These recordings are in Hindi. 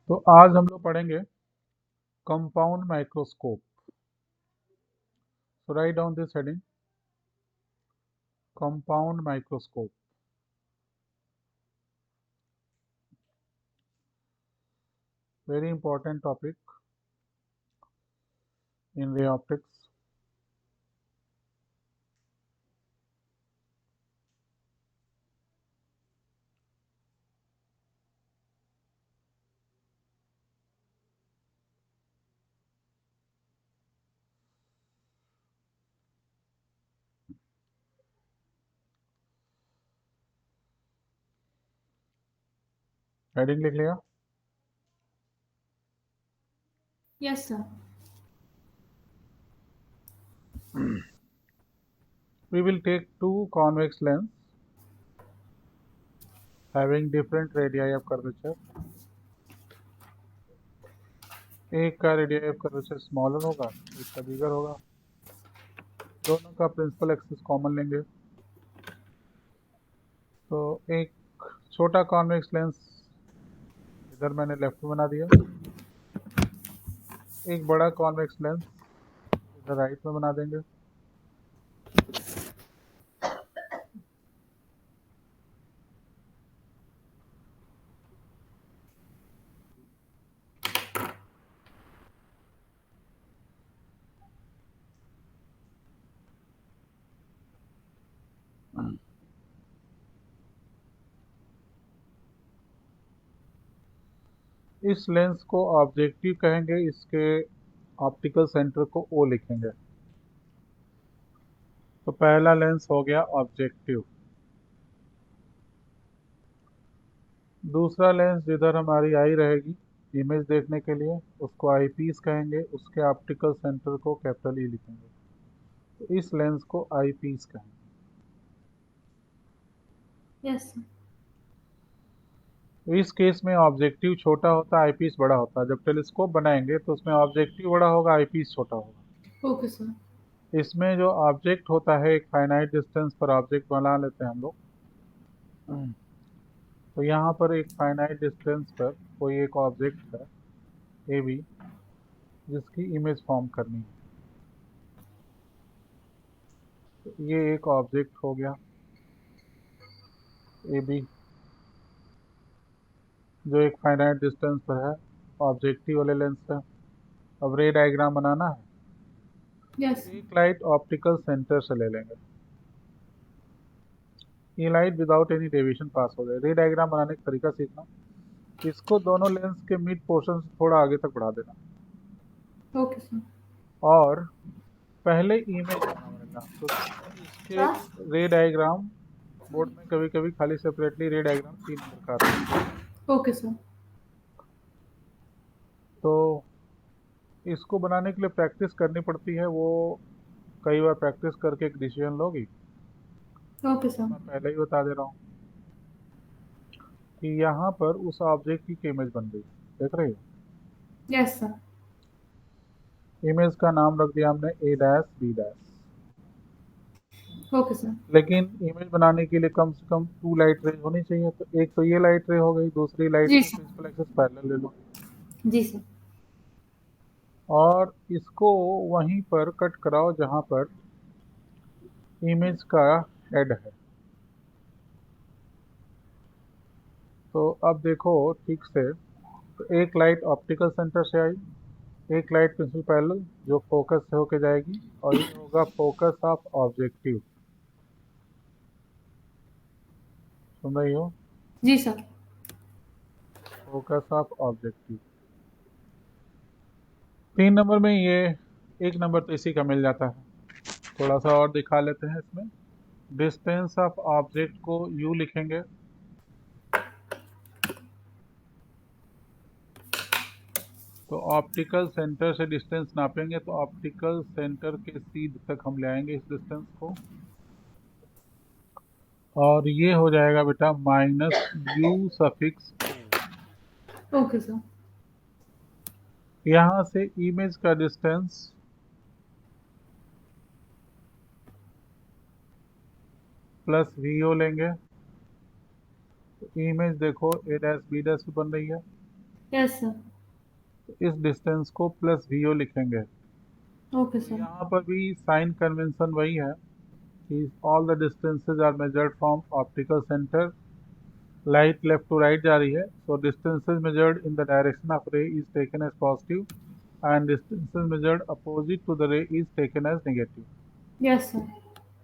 तो आज हम लोग पढ़ेंगे compound microscope. So write down this heading, compound microscope. Very important topic in ray optics. Heading लिख लिया? Yes, sir. We will take two convex lens having different radii of curvature. एक का रेडियाई ऑफ कर्वेचर स्मॉलर होगा, एक का बिगर होगा। दोनों का प्रिंसिपल एक्सिस कॉमन लेंगे। तो एक छोटा कॉन्वेक्स लेंस इधर मैंने लेफ्ट में बना दिया, एक बड़ा कॉन्वेक्स लेंस इधर राइट में बना देंगे। इस लेंस को ऑब्जेक्टिव कहेंगे, इसके ऑप्टिकल सेंटर को ओ लिखेंगे। तो पहला लेंस हो गया ऑब्जेक्टिव। दूसरा लेंस जिधर हमारी आई रहेगी इमेज देखने के लिए, उसको आई पीस कहेंगे, उसके ऑप्टिकल सेंटर को कैपिटल ई लिखेंगे। तो इस लेंस को आई पीस कहेंगे। Yes, sir. तो इस केस में ऑब्जेक्टिव छोटा होता है, आई पीस बड़ा होता है। जब टेलीस्कोप बनाएंगे तो उसमें ऑब्जेक्टिव बड़ा होगा, आई पीस छोटा होगा। Okay, sir. इसमें जो ऑब्जेक्ट होता है, एक फाइनाइट डिस्टेंस पर ऑब्जेक्ट बना लेते हैं हम लोग। तो यहाँ पर एक फाइनाइट डिस्टेंस पर कोई एक ऑब्जेक्ट है ए बी, जिसकी इमेज फॉर्म करनी है। तो ये एक ऑब्जेक्ट हो गया ए बी, जो एक फाइनाइट डिस्टेंस पर है, ऑब्जेक्टिव वाले लेंस से। अब रे डायग्राम बनाना है। Yes. एक लाइट ऑप्टिकल सेंटर से ले लेंगे। ये लाइट विदाउट एनी डेविएशन पास हो जाए। रे डायग्राम बनाने का तरीका सीखना। इसको दोनों लेंस के मिड पोर्शन से थोड़ा आगे तक बढ़ा देना Okay, sir. और पहले इमेज बना बनेगा। तो इसके रे डायग्राम बोर्ड में कभी कभी खाली सेपरेटली रे डायग्राम 3 नंबर का आता है। Okay, sir. तो इसको बनाने के लिए प्रैक्टिस करनी पड़ती है। वो कई बार प्रैक्टिस करके एक डिसीजन लोगी। Okay, sir. मैं पहले ही बता दे रहा हूँ कि यहाँ पर उस ऑब्जेक्ट की इमेज बन गई, देख रहे हो? Yes, sir. इमेज का नाम रख दिया हमने A dash B dash. Okay, sir. लेकिन इमेज बनाने के लिए कम से कम 2 लाइट रे होनी चाहिए। तो एक तो ये लाइट रे हो गई, दूसरी लाइट जी रे सर। प्रिंसिपल एक्सिस पैरेलल ले लो जी सर। और इसको वहीं पर कट कराओ जहाँ पर इमेज का हेड है। तो अब देखो ठीक से, तो एक लाइट ऑप्टिकल सेंटर से आई, एक लाइट प्रिंसिपल पैरेलल जो फोकस से होके जाएगी, और ये होगा फोकस ऑफ ऑब्जेक्टिव। सुन रही हो? जी sir. Focus of objective. 3 number में ये 1 नंबर तो इसी का मिल जाता है। थोड़ा सा और दिखा लेते हैं इसमें। डिस्टेंस ऑफ ऑब्जेक्ट को यू लिखेंगे। तो ऑप्टिकल सेंटर से डिस्टेंस नापेंगे तो ऑप्टिकल सेंटर के सीध तक हम ले आएंगे इस डिस्टेंस को, और ये हो जाएगा बेटा minus U suffix O. Okay sir. यहाँ से इमेज का डिस्टेंस प्लस वी ओ लेंगे। तो इमेज देखो ए डैश बी डैश बन रही है। Yes sir. तो इस डिस्टेंस को प्लस वीओ लिखेंगे। ओके तो सर। यहाँ पर भी साइन कन्वेंशन वही है कि all the distances are measured from optical centre, light left to right जा रही है, so distances measured in the direction of ray is taken as positive and distances measured opposite to the ray is taken as negative. Yes sir.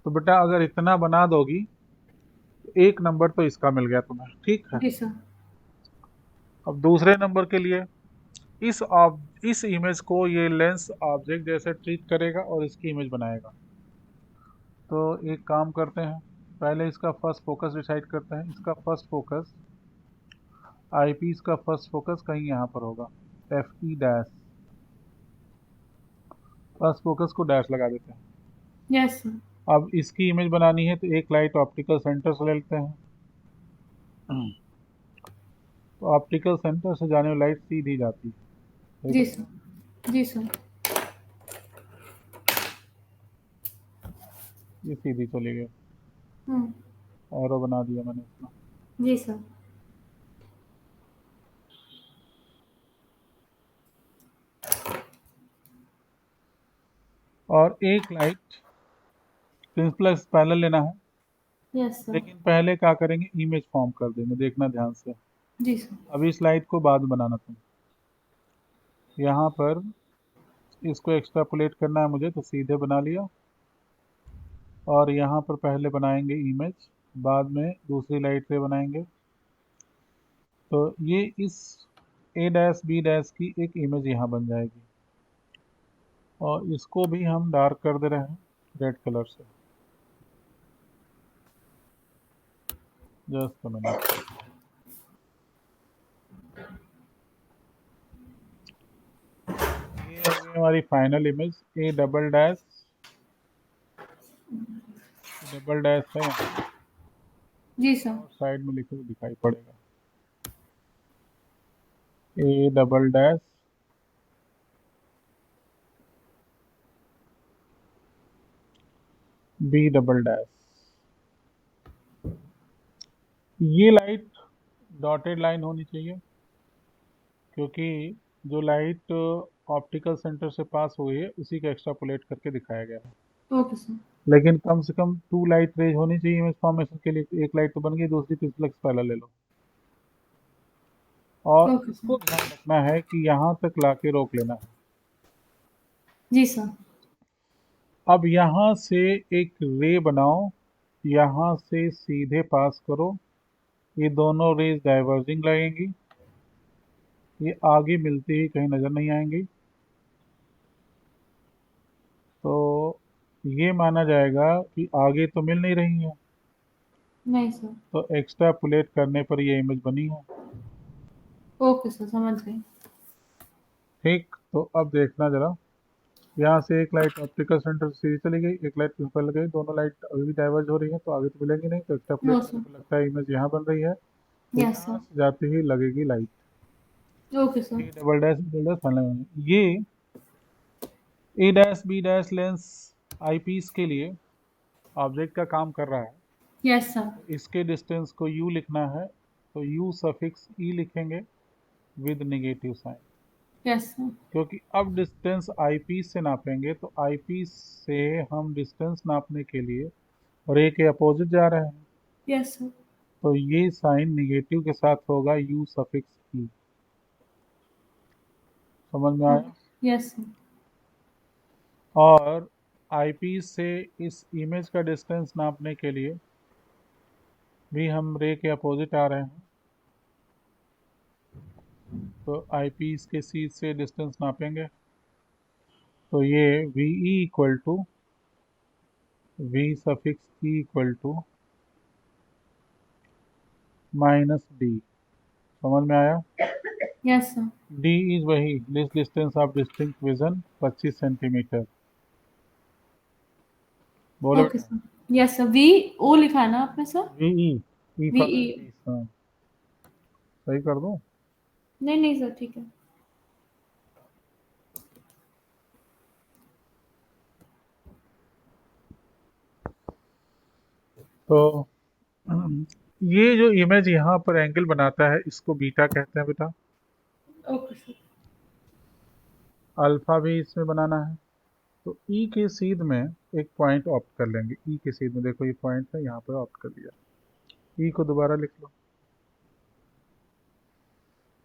तो बेटा अगर इतना बना दोगी तो एक नंबर तो इसका मिल गया तुम्हें, ठीक है। जी सर। अब दूसरे नंबर के लिए इस इमेज को ये लेंस ऑब्जेक्ट जैसे ट्रीट करेगा और इसकी इमेज बनाएगा। तो एक काम करते हैं, पहले इसका फर्स्ट फोकस डिसाइड करते हैं। इसका फर्स्ट फोकस आईपीस का फर्स्ट फोकस कहीं यहाँ पर होगा, F E dash. First focus को डैश लगा देते हैं। Yes sir. अब इसकी इमेज बनानी है तो एक लाइट ऑप्टिकल सेंटर से ले लेते हैं। तो ऑप्टिकल सेंटर से जाने वाली लाइट सीधी जाती है, सही जी बनेगा। सर। जी सर। ये सीधी चली गई, हम्म। एरो बना दिया मैंने इसमें। जी सर। और एक लाइट प्रिंसिपल पैरेलल लेना है, यस सर। लेकिन पहले क्या करेंगे, इमेज फॉर्म कर देंगे, देखना ध्यान से। जी सर। अब इस लाइट को बाद में बनाना तुम, यहाँ पर इसको एक्सट्रापोलेट करना है मुझे, तो सीधे बना लिया। और यहाँ पर पहले बनाएंगे इमेज, बाद में दूसरी लाइट से बनाएंगे। तो ये इस ए डैश बी डैश की एक इमेज यहाँ बन जाएगी, और इसको भी हम डार्क कर दे रहे हैं रेड कलर से, जस्ट मिनट। ये हो गई हमारी final image, A double dash है यहाँ, जी सर। और साइड में लिखे हुए दिखाई पड़ेगा, A double dash B double dash. ये लाइट डॉटेड लाइन होनी चाहिए, क्योंकि जो लाइट ऑप्टिकल सेंटर से पास हुई है उसी का एक्स्ट्रापोलेट करके दिखाया गया है। Okay sir. लेकिन कम से कम 2 लाइट रेज होनी चाहिए इमेज फॉर्मेशन के लिए। एक लाइट तो बन गई, दूसरी प्रिंसिपल पहला ले लो। और ओके इसको सर। ध्यान रखना है कि यहाँ तक लाके रोक लेना है। जी सर। अब यहाँ से एक रे बनाओ, यहाँ से सीधे पास करो, ये दोनों रेज डाइवर्जिंग लगेंगी, ये आगे मिलती ही कहीं नजर नहीं आएंगी। तो ये माना जाएगा कि आगे तो मिल नहीं रही है, नहीं सर। तो एक्स्ट्रापोलेट करने पर ये इमेज बनी है। ओके सर, समझ गई। ठीक, तो अब देखना जरा, यहाँ से एक लाइट ऑप्टिकल सेंटर से सीधी चली गई, एक लाइट प्रिंसिपल गई, दोनों लाइट अभी भी डाइवर्ज हो रही है, तो आगे तो मिलेंगी नहीं। तो एक्स्ट्रापोलेट नो करने सर। पर लगता है इमेज यहाँ बन रही है, तो यस यहाँ सर। से जाती ही लगेगी light. Okay sir. A double dash B double dash final. ये A dash B dash lens eyepiece के लिए ऑब्जेक्ट का काम कर रहा है। Yes sir. तो इसके डिस्टेंस को यू लिखना है, तो यू सफिक्स ई लिखेंगे with negative sign, yes sir. क्योंकि अब डिस्टेंस आईपीस से नापेंगे, तो आईपीस से हम डिस्टेंस नापने के लिए रे के अपोजिट जा रहे हैं, यस सर। तो ये साइन निगेटिव के साथ होगा यू सफिक्स ई। समझ में आया। ओके। Yes sir. और आईपीस से इस इमेज का डिस्टेंस नापने के लिए भी हम रे के अपोजिट आ रहे हैं, तो आईपीस के सी से डिस्टेंस नापेंगे, तो ये V E equal to V suffix E equal to minus D. समझ में आया। Yes sir. डी इज वही this distance of distinct vision 25 centimetre. बोलो ओके बेटा। Sir. Yes sir, V O लिखा है ना आपने sir? V E V for E. Piece, हाँ सही कर दूं। नहीं नहीं सर, ठीक है। तो ये जो इमेज यहाँ पर एंगल बनाता है, इसको बीटा कहते हैं बेटा। Okay sir. अल्फा भी इसमें बनाना है, तो ई के सीध में एक पॉइंट ऑप्ट कर लेंगे। ई के सीध में देखो ये पॉइंट है, यहाँ पर ऑप्ट कर दिया। ई को दोबारा लिख लो,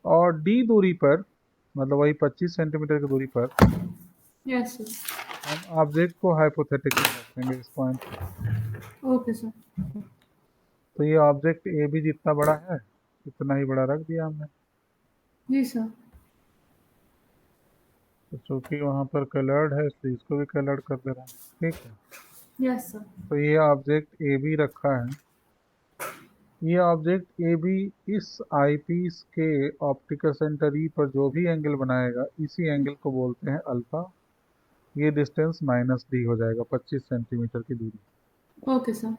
और डी दूरी पर, मतलब वही 25 सेंटीमीटर की दूरी पर यस सर। हम ऑब्जेक्ट को हाइपोथेटिकली रखेंगे इस पॉइंट पे। Okay sir. तो ये ऑब्जेक्ट ए भी जितना बड़ा है इतना ही बड़ा रख दिया हमने। जी सर। तो चूंकि वहाँ पर कलर्ड है इसलिए इसको भी कलर्ड कर दे रहा है। ठीक है, यस सर। तो ये ऑब्जेक्ट ए बी रखा है। ये ऑब्जेक्ट ए बी इस आईपीस के ऑप्टिकल सेंटर ई पर जो भी एंगल बनाएगा इसी एंगल को बोलते हैं अल्फा। ये डिस्टेंस माइनस डी हो जाएगा, 25 सेंटीमीटर की दूरी। Okay sir.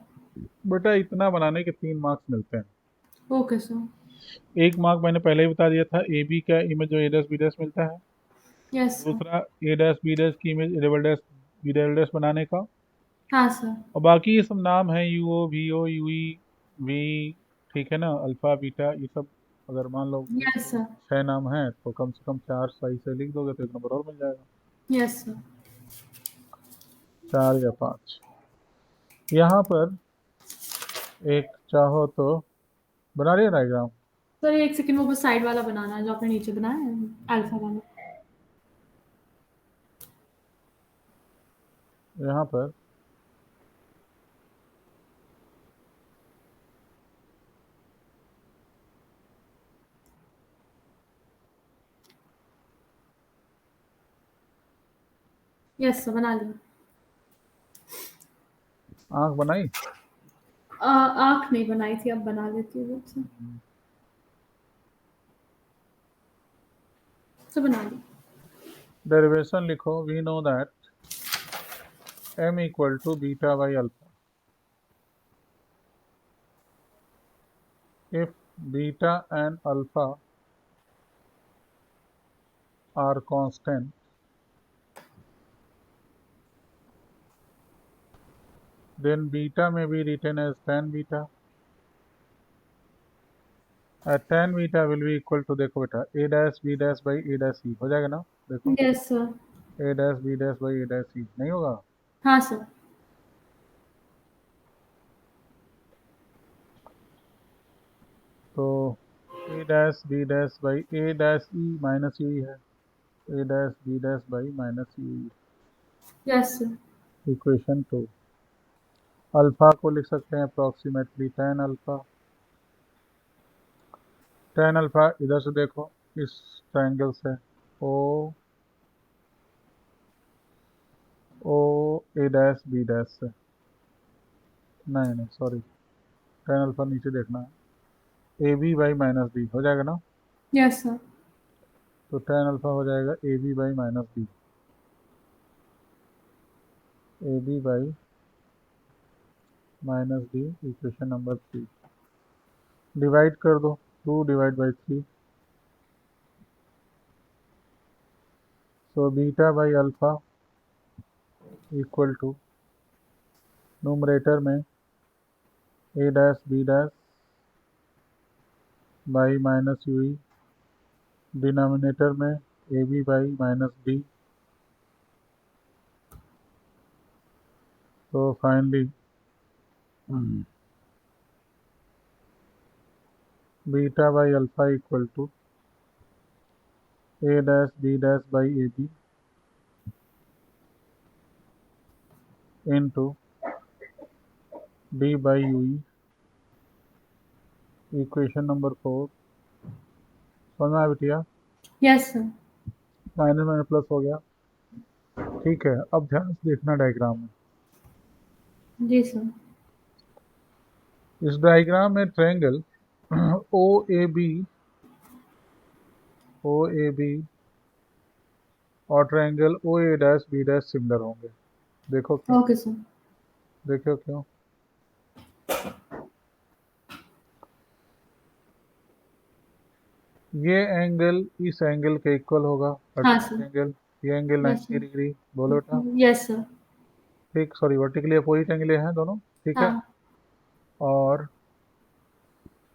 बेटा इतना बनाने के 3 मार्क्स मिलते हैं। Okay sir. 1 मार्क मैंने पहले ही बता दिया था, ए बी का इमेज जो ए डैश बी डैश मिलता है। Yes sir. दूसरा ए डैश बी डैश की image double dash B double dash बनाने का। हाँ सर। और बाकी ये सब नाम है, U O V O U E V, ठीक है ना, अल्फा बीटा, ये सब अगर मान लो यस सर। 6 नाम हैं तो कम से कम 4 सही से लिख दोगे तो 1 नंबर और मिल जाएगा। Yes sir. 4 या 5। यहाँ पर एक चाहो तो बना रही है डायग्राम। सर एक सेकंड, वो बस साइड वाला बनाना है जो आपने नीचे बनाया है, अल्फा वाला। यहाँ पर यस सर, बना लिया। आंख बनाई। आँख नहीं बनाई थी, अब बना लेती हूँ सर। सर बना ली। डेरिवेशन लिखो। We know that m equal to beta by alpha. if beta and alpha are constant, then beta may be written as tan beta. Tan beta will be equal to, देखो बेटा, a dash b dash by a dash e हो जाएगा ना। देखो yes sir. a dash b dash by a dash e नहीं होगा। हाँ सर। तो a dash b dash by a dash e minus U है, a dash b dash by minus U. Yes sir. Equation 2। Alpha को लिख सकते हैं approximately tan alpha. tan alpha इधर से देखो, इस ट्रायंगल से O O A dash B dash से, नहीं नहीं सॉरी, tan अल्फा नीचे देखना है, A B by minus D हो जाएगा ना। Yes sir. तो tan अल्फा हो जाएगा A B by minus D, A B by minus D, equation number 3। Divide कर दो, 2 divide by 3, so beta by alpha equal to numerator में A dash B dash by minus U, denominator में A B by minus D. तो finally beta by alpha equal to A dash B dash by A B into D by U, equation number 4। समझ में आया बिटिया? Yes sir. Minus minus plus हो गया। ठीक है, अब ध्यान से देखना डायग्राम में। जी सर। इस डायग्राम में ट्रायंगल ओ ए बी और triangle O A dash B dash similar होंगे। देखो क्यों? Okay sir. देखो क्यों? ये एंगल इस एंगल के इक्वल होगा, हाँ वर्टिकल सर। एंगल। ये एंगल यस 90 सर। डिग्री, बोलो बेटा। Yes sir. ठीक, सॉरी, वर्टिकली अपोजिट एंगल हैं दोनों, ठीक है। हाँ। और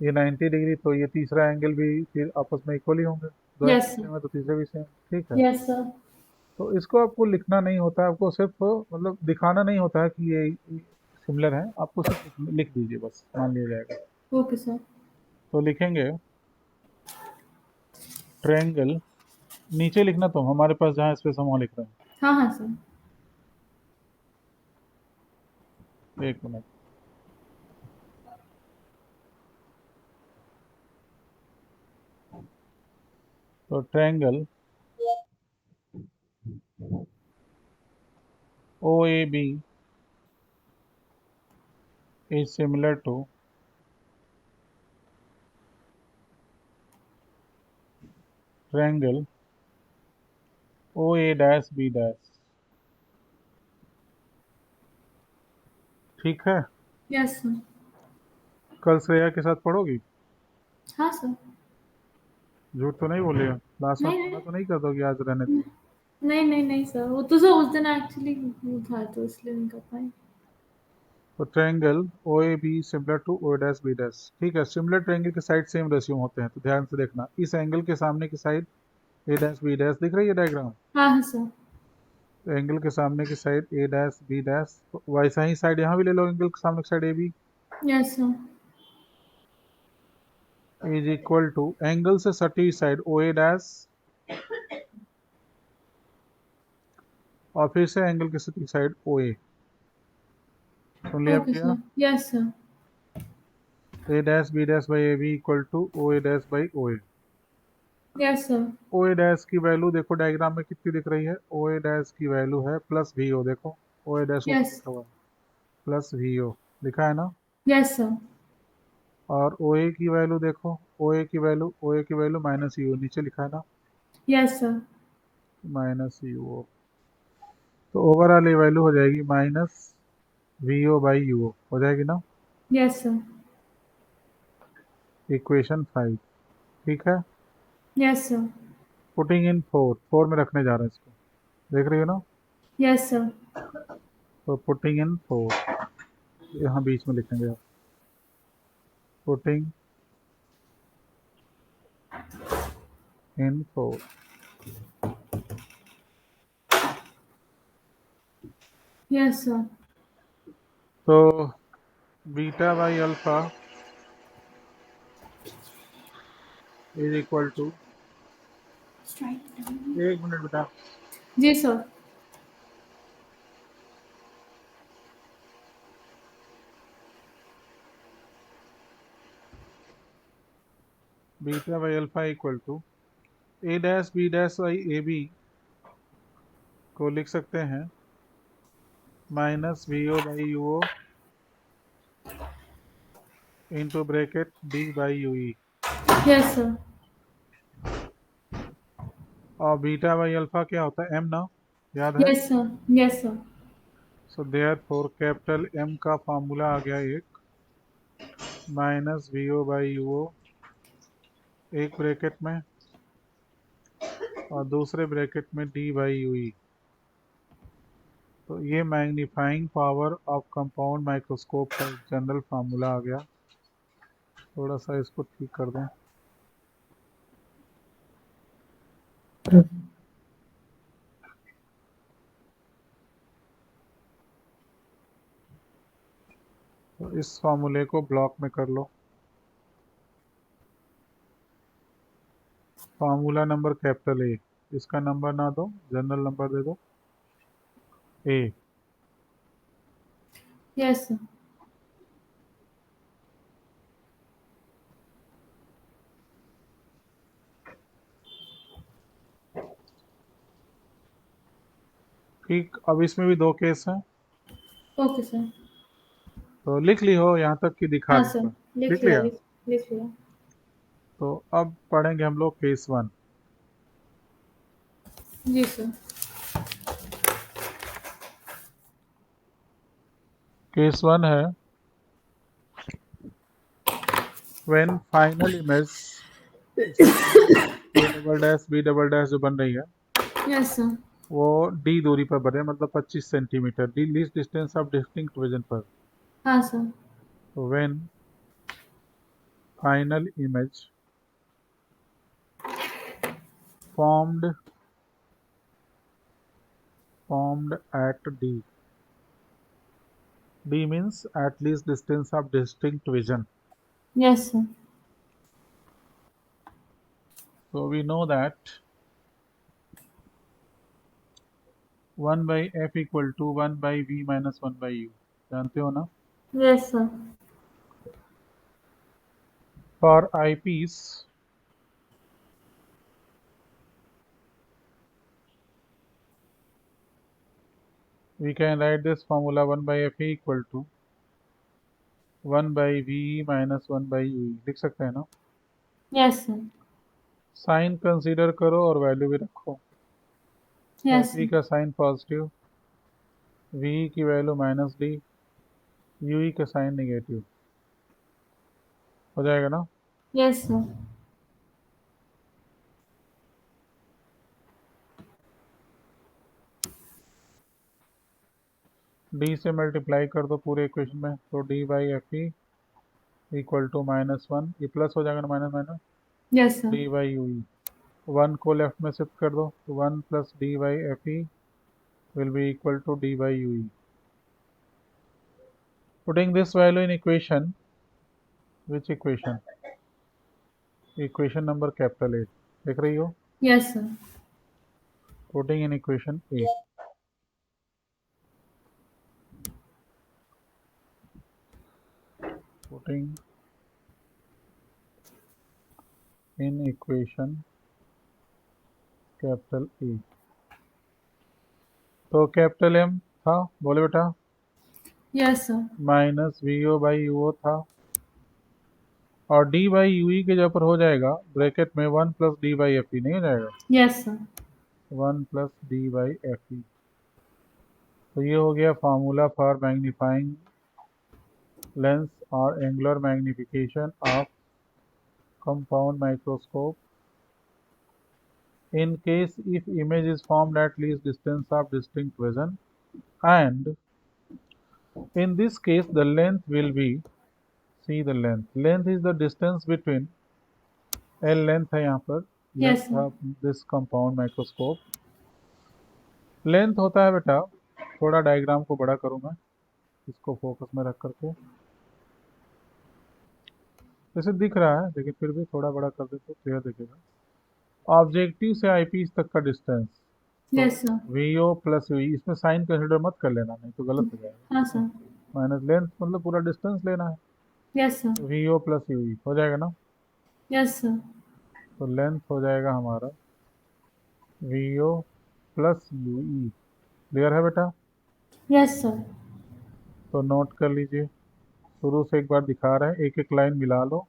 ये 90 डिग्री, तो ये तीसरा एंगल भी फिर आपस में इक्वल ही होंगे। दो यस एंगल सर। सेम है तो तीसरे भी सेम, ठीक है। Yes sir. तो इसको आपको लिखना नहीं होता है, आपको सिर्फ मतलब दिखाना नहीं होता है कि ये सिमिलर है, आपको सिर्फ लिख दीजिए बस, मान लिया जाएगा। Okay sir. तो लिखेंगे ट्रायंगल, नीचे लिखना, तो हमारे पास जहाँ स्पेस हम वहाँ लिख रहे हाँ हाँ सर। हैं, एक मिनट। तो triangle O A B is similar to triangle O A dash B dash, ठीक है। Yes sir. कल श्रेया के साथ पढ़ोगी? हाँ सर। झूठ तो नहीं बोलिएगा, लास्ट में नहीं मना नहीं। तो नहीं कर दोगी आज रहने दो? नहीं नहीं नहीं सर, वो तो सर उस दिन एक्चुअली वो था तो इसलिए नहीं कर पाई। तो triangle O A B similar to O dash B dash, ठीक है। सिमिलर ट्रायंगल के साइड सेम रेशियो होते हैं, तो ध्यान से देखना, इस एंगल के सामने की साइड ए डैश बी डैश दिख रही है डायग्राम। हाँ हाँ सर। तो एंगल के सामने की साइड ए डैश बी डैश, तो वैसा ही साइड यहाँ भी ले लो, एंगल के सामने की side A B yes sir. Is equal to angle से सटी साइड ओ ए डैश, और फिर से एंगल की सटी साइड ओ ए। सुन लिया ओके भैया? Sir. Yes sir. A dash B dash by A B equal to O A dash by O A. Yes sir. O A dash की वैल्यू देखो डायग्राम में कितनी दिख रही है, ओ ए डैश की वैल्यू है प्लस वी ओ, देखो ओ ए डैश ऊपर यस। लिखा हुआ है, प्लस वी ओ लिखा है ना। Yes sir. और ओ ए की वैल्यू देखो, ओ ए की वैल्यू माइनस यू, नीचे लिखा है ना, yes sir. Minus U O. तो ओवरऑल ये वैल्यू हो जाएगी minus V O by U O, हो जाएगी ना। Yes sir. इक्वेशन 5, ठीक है। Yes sir. Putting in four में रखने जा रहे हैं इसको, देख रही हो ना। Yes sir. तो पुटिंग इन फोर, यहाँ बीच में लिखेंगे आप, putting in four. Yes sir. तो beta by alpha is equal to, एक मिनट बेटा, जी sir. Beta by alpha equal to A dash B dash by A B को लिख सकते हैं minus V O by U O into bracket D by U E. Yes sir. और बीटा बाई अल्फा क्या होता है, एम ना, याद है। Yes sir. Yes sir. So therefore capital M का फार्मूला आ गया एक, minus V O by U O एक ब्रैकेट में, और दूसरे ब्रैकेट में डी बाई यू ई। तो ये magnifying power of compound microscope का जनरल फार्मूला आ गया। थोड़ा सा इसको ठीक कर दें। तो इस फार्मूले को ब्लॉक में कर लो। फार्मूला नंबर कैपिटल ए, इसका नंबर ना दो, जनरल नंबर दे दो ए। Yes sir. ठीक, अब इसमें भी दो केस हैं, ओके सर। तो लिख ली हो यहाँ तक कि दिखा हाँ दूँ सर। पर? लिख लिख लिया लिया। लिख लिया। तो अब पढ़ेंगे हम लोग केस 1। जी सर। केस 1 है when final image A double dash B double dash जो बन रही है यस सर। वो डी दूरी पर बने, मतलब 25 centimetre, D least distance of distinct vision पर। हाँ सर। तो when final image formed at D. D means at least distance of distinct vision. Yes, sir. So we know that 1 by f equal to 1 by v minus 1 by u. जानते हो ना? Yes, sir. For eyepiece, we can write this formula 1 by f equal to 1 by v minus 1 by u. लिख सकते हैं ना? Yes, sir. साइन कंसीडर करो और वैल्यू भी रखो. Yes, f sir. का साइन पॉजिटिव, v की वैल्यू माइनस डी, u का साइन नेगेटिव. हो जाएगा ना? Yes, sir. d से मल्टीप्लाई कर दो पूरे इक्वेशन में, तो d by F E equal to minus 1, ये प्लस हो जाएगा ना, minus minus, Yes, sir. D by U E. 1 को लेफ्ट में शिफ्ट कर दो, तो 1 plus D by F E will be equal to d by ue. Putting this value in equation, which equation? Equation number capital A. देख रही हो? Yes, sir. Putting in equation A. Putting in equation capital A. तो कैपिटल M था, बोले बेटा, Yes, sir. Minus V O by U O था, और d बाई यू ई के जब पर हो जाएगा ब्रैकेट में 1 प्लस डी बाई एफ ई, नहीं हो जाएगा? Yes, sir. 1 plus D by F ई. तो ये हो गया फार्मूला फॉर मैग्नीफाइंग लेंस और angular magnification of compound microscope. In case if image is formed at least distance of distinct vision, and in this case the length will be, see the length is the distance between, L length है यहाँ पर, Yes, length sir. of this compound microscope. Length होता है बेटा, थोड़ा डायग्राम को बड़ा करूँ मैं, इसको फोकस में रख करके, जैसे दिख रहा है लेकिन फिर भी थोड़ा बड़ा कर दे तो क्लियर दिखेगा. ऑब्जेक्टिव से आईपीस तक का distance, Yes, sir. V O plus V, इसमें साइन कंसिडर मत कर लेना, नहीं तो गलत हो जाएगा. हाँ, sir. माइनस लेंथ मतलब पूरा डिस्टेंस लेना है, Yes, sir. V O plus U E हो जाएगा ना. Yes, sir. तो लेंथ हो जाएगा हमारा V O plus U E. Clear है बेटा? Yes, sir. तो नोट कर लीजिए, शुरू से एक बार दिखा रहे हैं, एक एक लाइन मिला लो,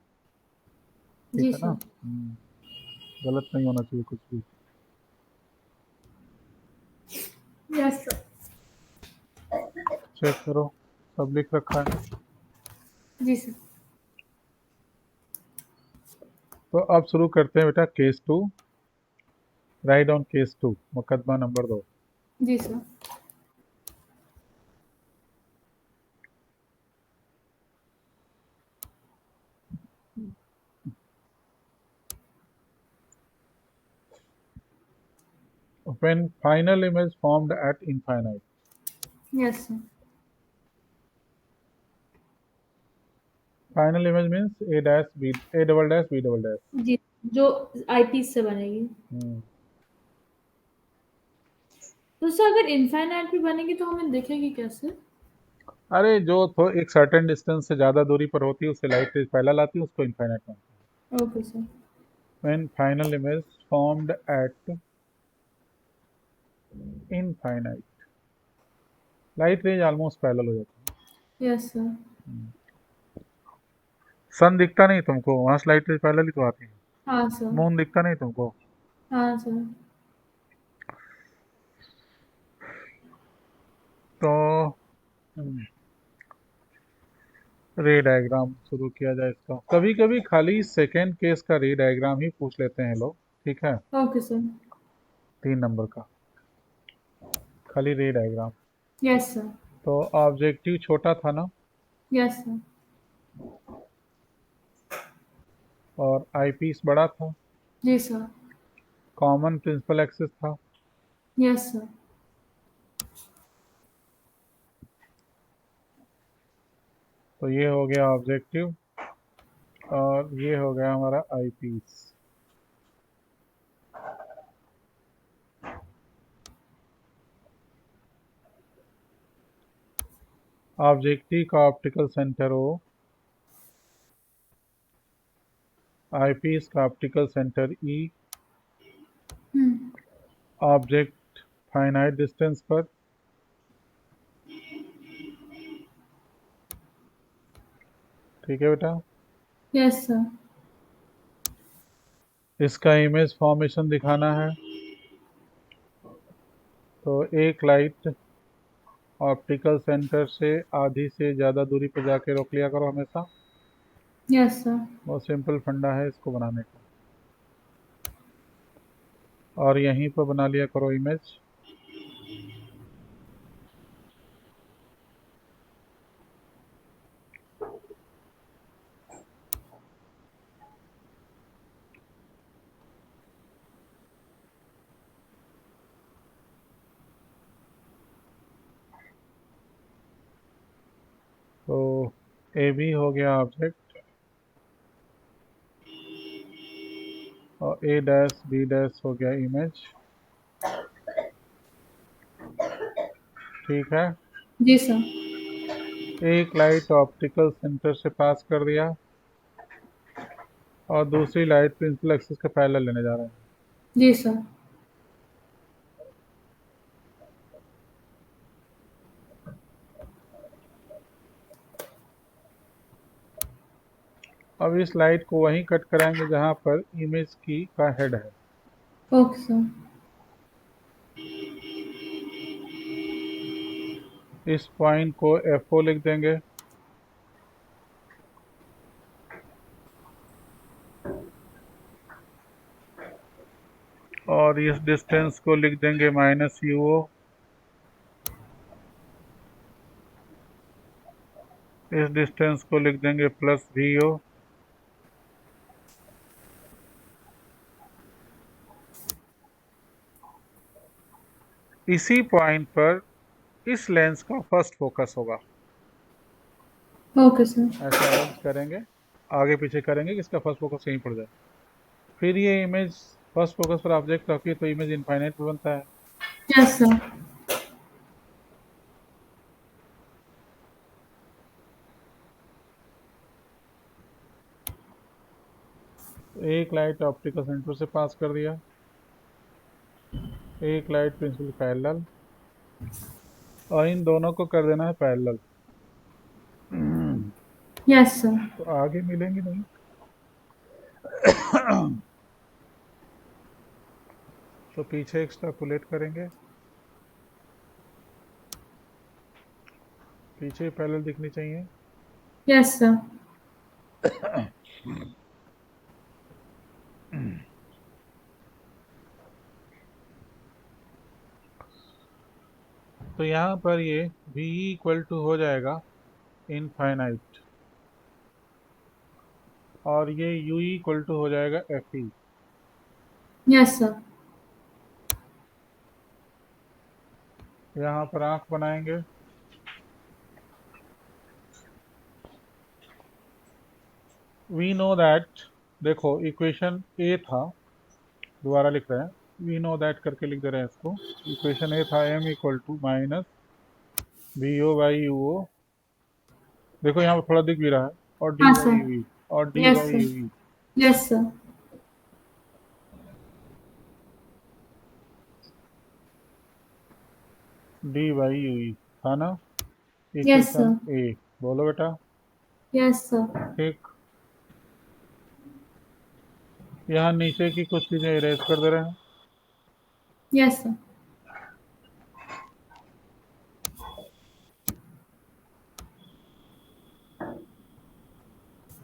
ठीक जी है ना? सर. गलत नहीं होना चाहिए कुछ भी. Yes, sir. चेक करो, सब लिख रखा है. जी सर. तो अब शुरू करते हैं बेटा केस 2. राइट ऑन केस 2, मुकदमा नंबर 2. जी sir. When final image formed at infinite. Yes, sir. Final image means a dash b, a double dash b double dash. जी, जो आईपीस से बनेगी. तो सर अगर इनफाइनाइट भी बनेगी तो हमें दिखेगी कैसे? अरे जो तो एक सर्टेन डिस्टेंस से ज़्यादा दूरी पर होती है उससे लाइट रेज पहला लाती है, उसको इनफाइनाइट मानते हैं. Okay sir. When final image formed at infinite, light rays almost parallel हो जाती है. Yes sir. सन दिखता नहीं तुमको, वहाँ से लाइट रेज पैरेलल ही तो आती है. हाँ सर. मून दिखता नहीं तुमको. हाँ सर. तो रे डायग्राम शुरू किया जाए इसका. कभी कभी खाली सेकेंड केस का रे डायग्राम ही पूछ लेते हैं लोग, ठीक है? Okay sir. 3 नंबर का खाली रे डायग्राम. Yes sir. तो ऑब्जेक्टिव छोटा था ना, यस सर. और आईपीस बड़ा था. जी सर. कॉमन प्रिंसिपल एक्सिस था। Yes, sir. तो ये हो गया ऑब्जेक्टिव और ये हो गया हमारा आई पीस। ऑब्जेक्टिव का ऑप्टिकल सेंटर ओ, आई पीस का ऑप्टिकल सेंटर ई, ऑब्जेक्ट फाइनाइट डिस्टेंस पर, ठीक है बेटा। Yes, sir. इसका इमेज फॉर्मेशन दिखाना है, तो एक लाइट ऑप्टिकल सेंटर से आधी से ज़्यादा दूरी पर जाके रोक लिया करो हमेशा। Yes, sir. बहुत सिंपल फंडा है इसको बनाने का, और यहीं पर बना लिया करो इमेज। तो ए बी हो गया ऑब्जेक्ट और ए डैश बी डैश हो गया इमेज, ठीक है। जी सर। एक लाइट ऑप्टिकल सेंटर से पास कर दिया और दूसरी लाइट प्रिंसिपल एक्सिस के पैरेलल लेने जा रहे हैं। जी सर। अब इस लाइट को वहीं कट कराएंगे जहां पर इमेज की का हेड है। Okay sir. इस पॉइंट को F0 लिख देंगे और इस डिस्टेंस को लिख देंगे -UO। इस डिस्टेंस को लिख देंगे +VO। इसी पॉइंट पर इस लेंस का फर्स्ट फोकस होगा। Okay sir. ऐसा अरेंज करेंगे, आगे पीछे करेंगे कि इसका फर्स्ट फोकस यहीं पड़ जाए। फिर ये इमेज फर्स्ट फोकस पर ऑब्जेक्ट रखी तो इमेज इनफाइनाइट पर बनता है। Yes sir. एक लाइट ऑप्टिकल सेंटर से पास कर दिया, एक लाइट प्रिंसिपल पैरेलल, और इन दोनों को कर देना है पैरेलल। Yes sir. तो आगे मिलेंगे नहीं। तो पीछे एक्सट्रापोलेट करेंगे, पीछे पैरेलल दिखनी चाहिए। Yes sir. तो यहाँ पर ये V इक्वल टू हो जाएगा इनफाइनाइट और ये U इक्वल टू हो जाएगा FE। Yes sir. यहाँ पर आंख बनाएंगे, वी नो दैट, देखो इक्वेशन ए था, दोबारा लिख रहे हैं, वी नो दैट करके लिख दे रहे हैं इसको। इक्वेशन ए था M इक्वल टू -VO/UO, देखो यहाँ पर थोड़ा दिख भी रहा है, और हाँ D बाई सर। UV, और D yes by sir. UV, yes sir. D by UV था ना यस इक्वेशन सर। ए। बोलो बेटा। Yes sir. ठीक, यहाँ नीचे की कुछ चीजें इरेज कर दे रहे हैं। Yes sir.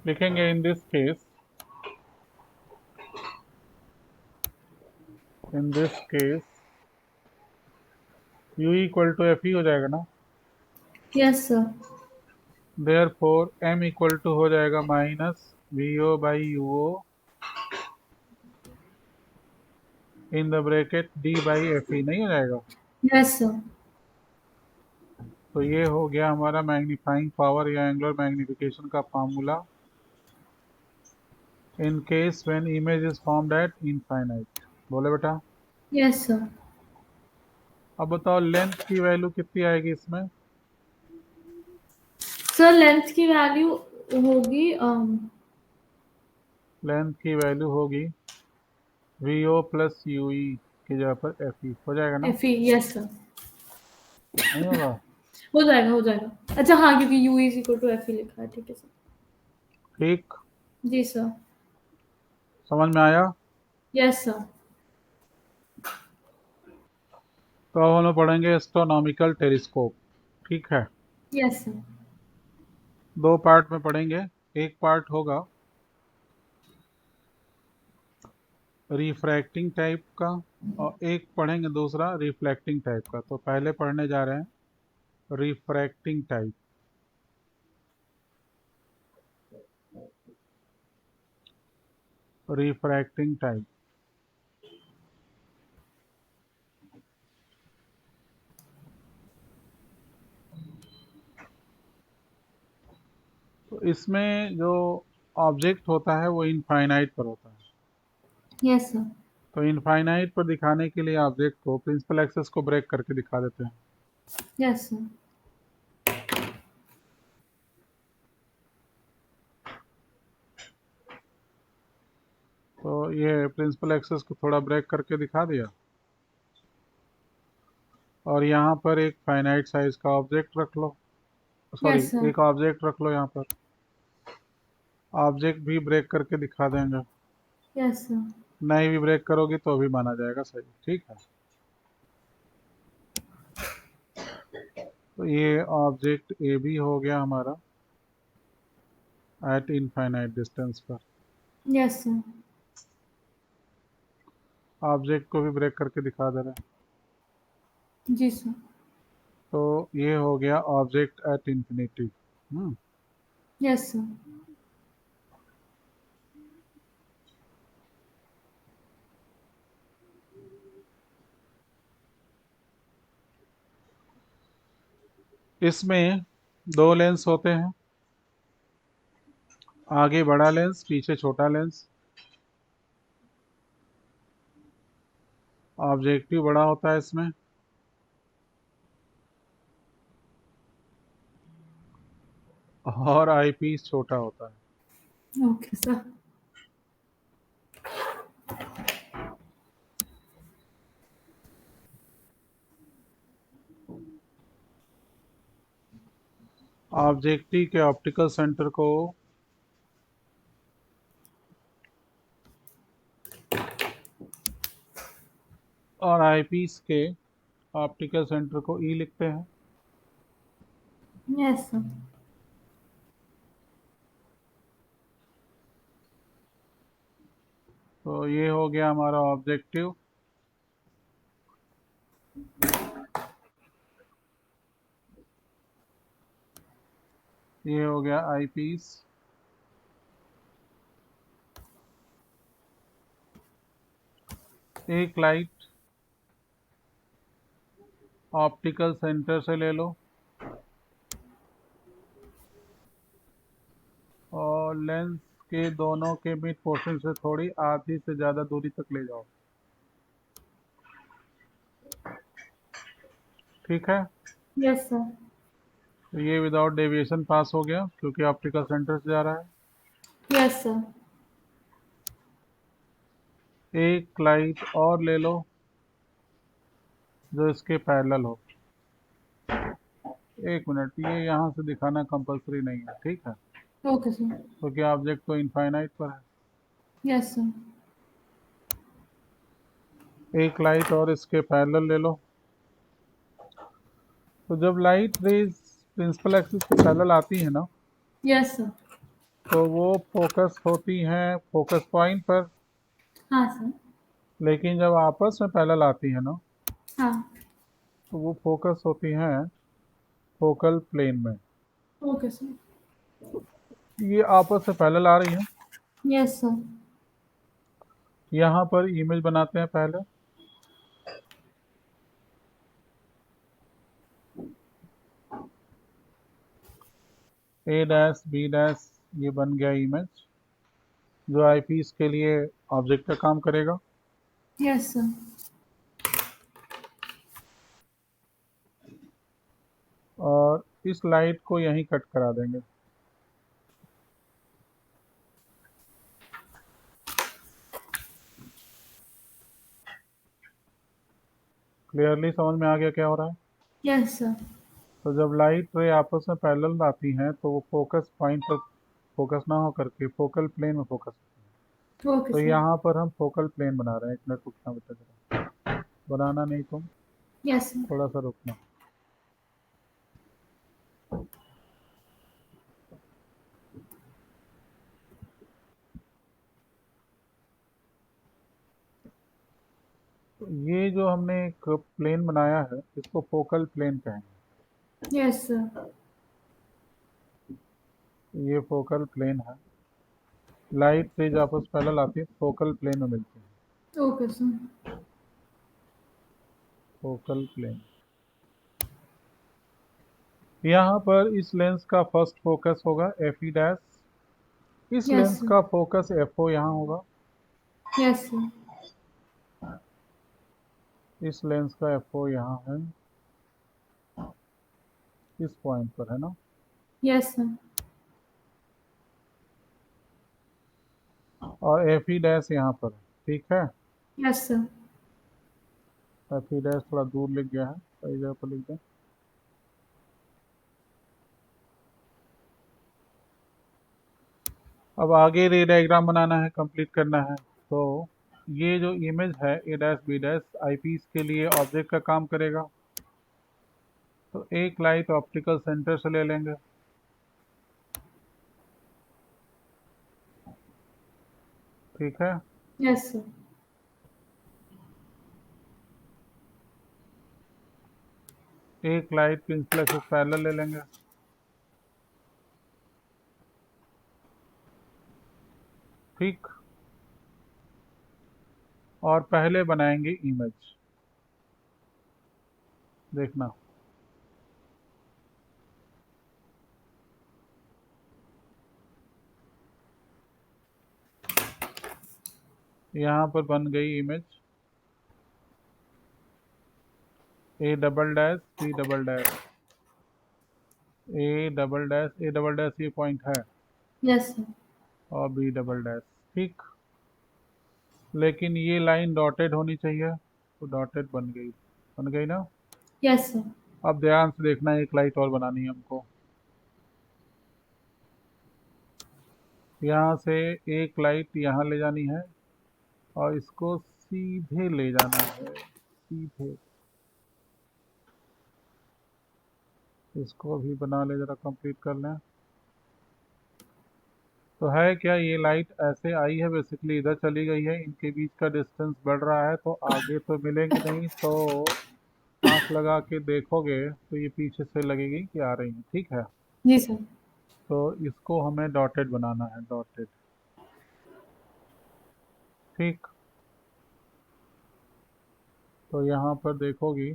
लिखेंगे in this case, U equal to FE हो जाएगा ना। Yes sir. Therefore M equal to हो जाएगा -VO/UO in the bracket D/FE नहीं हो जाएगा? Yes sir. तो ये हो गया हमारा मैग्नीफाइंग पावर या एंगुलर मैग्निफिकेशन का formula in case when image is formed at infinite. बोले बेटा। Yes sir. अब बताओ लेंथ की वैल्यू कितनी आएगी इसमें? सर लेंथ की वैल्यू होगी लेंथ की वैल्यू होगी VO प्लस UE की जगह पर FE हो जाएगा ना? F E. Yes sir. नहीं होगा? हो जाएगा हो जाएगा। अच्छा हाँ, क्योंकि you is equal to F ही लिखा है। ठीक है सर। ठीक। जी सर। समझ में आया? Yes sir. तो अब हम लोग पढ़ेंगे एस्ट्रोनॉमिकल टेलीस्कोप। ठीक है। Yes sir. दो पार्ट में पढ़ेंगे। एक पार्ट होगा रिफ्रैक्टिंग टाइप का और एक पढ़ेंगे दूसरा रिफ्लेक्टिंग टाइप का। तो पहले पढ़ने जा रहे हैं रिफ्रैक्टिंग टाइप। रिफ्रैक्टिंग टाइप तो इसमें जो ऑब्जेक्ट होता है वो इनफाइनाइट पर होता है। Yes sir. तो इनफाइनाइट पर दिखाने के लिए ऑब्जेक्ट को प्रिंसिपल एक्सेस को ब्रेक करके दिखा देते हैं। Yes sir. तो ये प्रिंसिपल एक्सेस को थोड़ा ब्रेक करके दिखा दिया और यहाँ पर एक फाइनाइट साइज का ऑब्जेक्ट रख लो। Sorry, yes sir. एक ऑब्जेक्ट रख लो यहाँ पर। ऑब्जेक्ट भी ब्रेक करके दिखा देंगे। Yes sir. नहीं भी ब्रेक करोगी तो भी माना जाएगा सही। ठीक है। तो ये ऑब्जेक्ट ए भी हो गया हमारा एट इनफाइनाइट डिस्टेंस पर। Yes sir. ऑब्जेक्ट को भी ब्रेक करके दिखा दे रहे हैं। जी सर। तो ये हो गया object at infinity. Yes sir. इसमें दो लेंस होते हैं, आगे बड़ा लेंस पीछे छोटा लेंस। ऑब्जेक्टिव बड़ा होता है इसमें और आईपीस छोटा होता है। Okay sir. ऑब्जेक्टिव के ऑप्टिकल सेंटर को और आईपीस के ऑप्टिकल सेंटर को ई लिखते हैं। Yes sir. तो ये हो गया हमारा ऑब्जेक्टिव। ये हो गया आईपीस। एक लाइट ऑप्टिकल सेंटर से ले लो और लेंस के दोनों के मिड पोर्शन से थोड़ी आधी से ज़्यादा दूरी तक ले जाओ। ठीक है। Yes sir. तो ये विदाउट डेविएशन पास हो गया क्योंकि ऑप्टिकल सेंटर से जा रहा है। Yes sir. एक लाइट और ले लो जो इसके पैरेलल हो। एक मिनट, ये यहाँ से दिखाना कंपलसरी नहीं है। ठीक है, ओके सर। क्योंकि ऑब्जेक्ट तो इनफाइनाइट पर है। Yes sir. एक लाइट और इसके पैरेलल ले लो। तो जब लाइट रेज प्रिंसिपल एक्सिस के पैरेलल आती है ना, यस सर। तो वो फोकस होती हैं फोकस पॉइंट पर। हाँ सर। लेकिन जब आपस में पैरेलल आती है ना, हाँ। तो वो फोकस होती हैं फोकल प्लेन में। Okay sir. ये आपस में पैरेलल आ रही है। Yes sir. यहाँ पर इमेज बनाते हैं पहले। ए डैश बी डैश ये बन गया इमेज, जो आईपीस के लिए ऑब्जेक्ट का काम करेगा। Yes sir. और इस लाइट को यहीं कट करा देंगे। क्लियरली समझ में आ गया क्या हो रहा है? Yes sir. तो जब लाइट रे आपस में पैरेलल आती हैं तो वो फोकस पॉइंट पर फोकस ना हो करके फोकल प्लेन में फोकस होती हैं। ओके तो सर। यहाँ पर हम फोकल प्लेन बना रहे हैं। एक मिनट रुकना बेटा, जरा बनाना नहीं तुम, यस सर। थोड़ा सा रुकना। तो ये जो हमने एक प्लेन बनाया है इसको फोकल प्लेन कहेंगे। Yes sir. ये फोकल प्लेन है। लाइट रेज आपस पैरेलल आती है, फोकल प्लेन में मिलती है। Okay sir. Focal plane. यहाँ पर इस लेंस का फर्स्ट फोकस होगा एफ ई डैश। इस यस लेंस सर। का फोकस एफ ओ यहाँ होगा। Yes sir. इस लेंस का एफ ओ यहाँ है, इस पॉइंट पर है ना। Yes sir. और एफ ई डैश यहाँ पर है, ठीक है। Yes sir. F E dash थोड़ा दूर लिख गया है, सही जगह पर लिख दें। अब आगे रे डायग्राम बनाना है, कंप्लीट करना है। तो ये जो इमेज है ए डैश बी डैश आईपीस के लिए ऑब्जेक्ट का काम करेगा। तो एक लाइट ऑप्टिकल सेंटर से ले लेंगे, ठीक है। Yes sir. एक लाइट प्रिंसिपल एक्सिस पैरेलल ले लेंगे, ठीक। और पहले बनाएंगे इमेज, देखना। यहाँ पर बन गई image A double dash B double dash, A double dash, A double dash ये पॉइंट है, यस सर। और बी डबल डैश, ठीक। लेकिन ये लाइन डॉटेड होनी चाहिए, तो डॉटेड बन गई ना। Yes sir. अब ध्यान से देखना, एक लाइट और बनानी है हमको। यहाँ से एक लाइट यहाँ ले जानी है और इसको सीधे ले जाना है, सीधे। इसको भी बना ले, जरा कंप्लीट कर लें। तो है क्या, ये लाइट ऐसे आई है, बेसिकली इधर चली गई है, इनके बीच का डिस्टेंस बढ़ रहा है, तो आगे तो मिलेंगे नहीं। तो आंख लगा के देखोगे तो ये पीछे से लगेगी कि आ रही है, ठीक है। जी सर। तो इसको हमें डॉटेड बनाना है, डॉटेड, ठीक। तो यहाँ पर देखोगी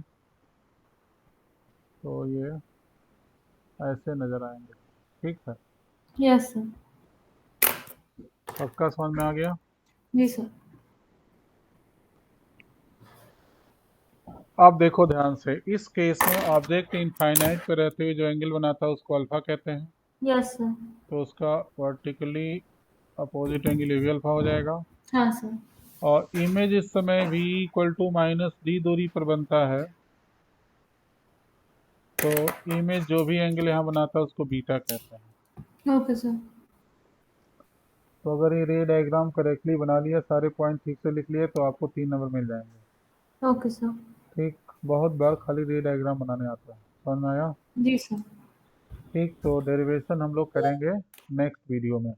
तो ये ऐसे नज़र आएंगे, ठीक है। Yes sir. पक्का समझ में आ गया? जी सर। अब देखो ध्यान से, इस केस में ऑब्जेक्ट इनफाइनाइट पे रहते हुए जो एंगल बनाता है उसको अल्फा कहते हैं। Yes sir. तो उसका वर्टिकली अपोजिट एंगल ये भी अल्फा हो जाएगा। हाँ सर। और इमेज इस समय v equal to minus D दूरी पर बनता है। तो इमेज जो भी एंगल यहाँ बनाता है उसको बीटा कहते हैं। Okay sir. तो अगर ये रे डायग्राम करेक्टली बना लिया, सारे पॉइंट ठीक से लिख लिए, तो आपको 3 नंबर मिल जाएंगे, ओके सर। ठीक। बहुत बार खाली रे डायग्राम बनाने आता है, समझ में आया? जी सर। ठीक। तो डेरिवेशन हम लोग करेंगे नेक्स्ट वीडियो में,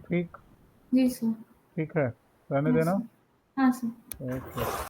ठीक। जी सर। ठीक है, रहने यस देना। सर। हाँ सर। ओके।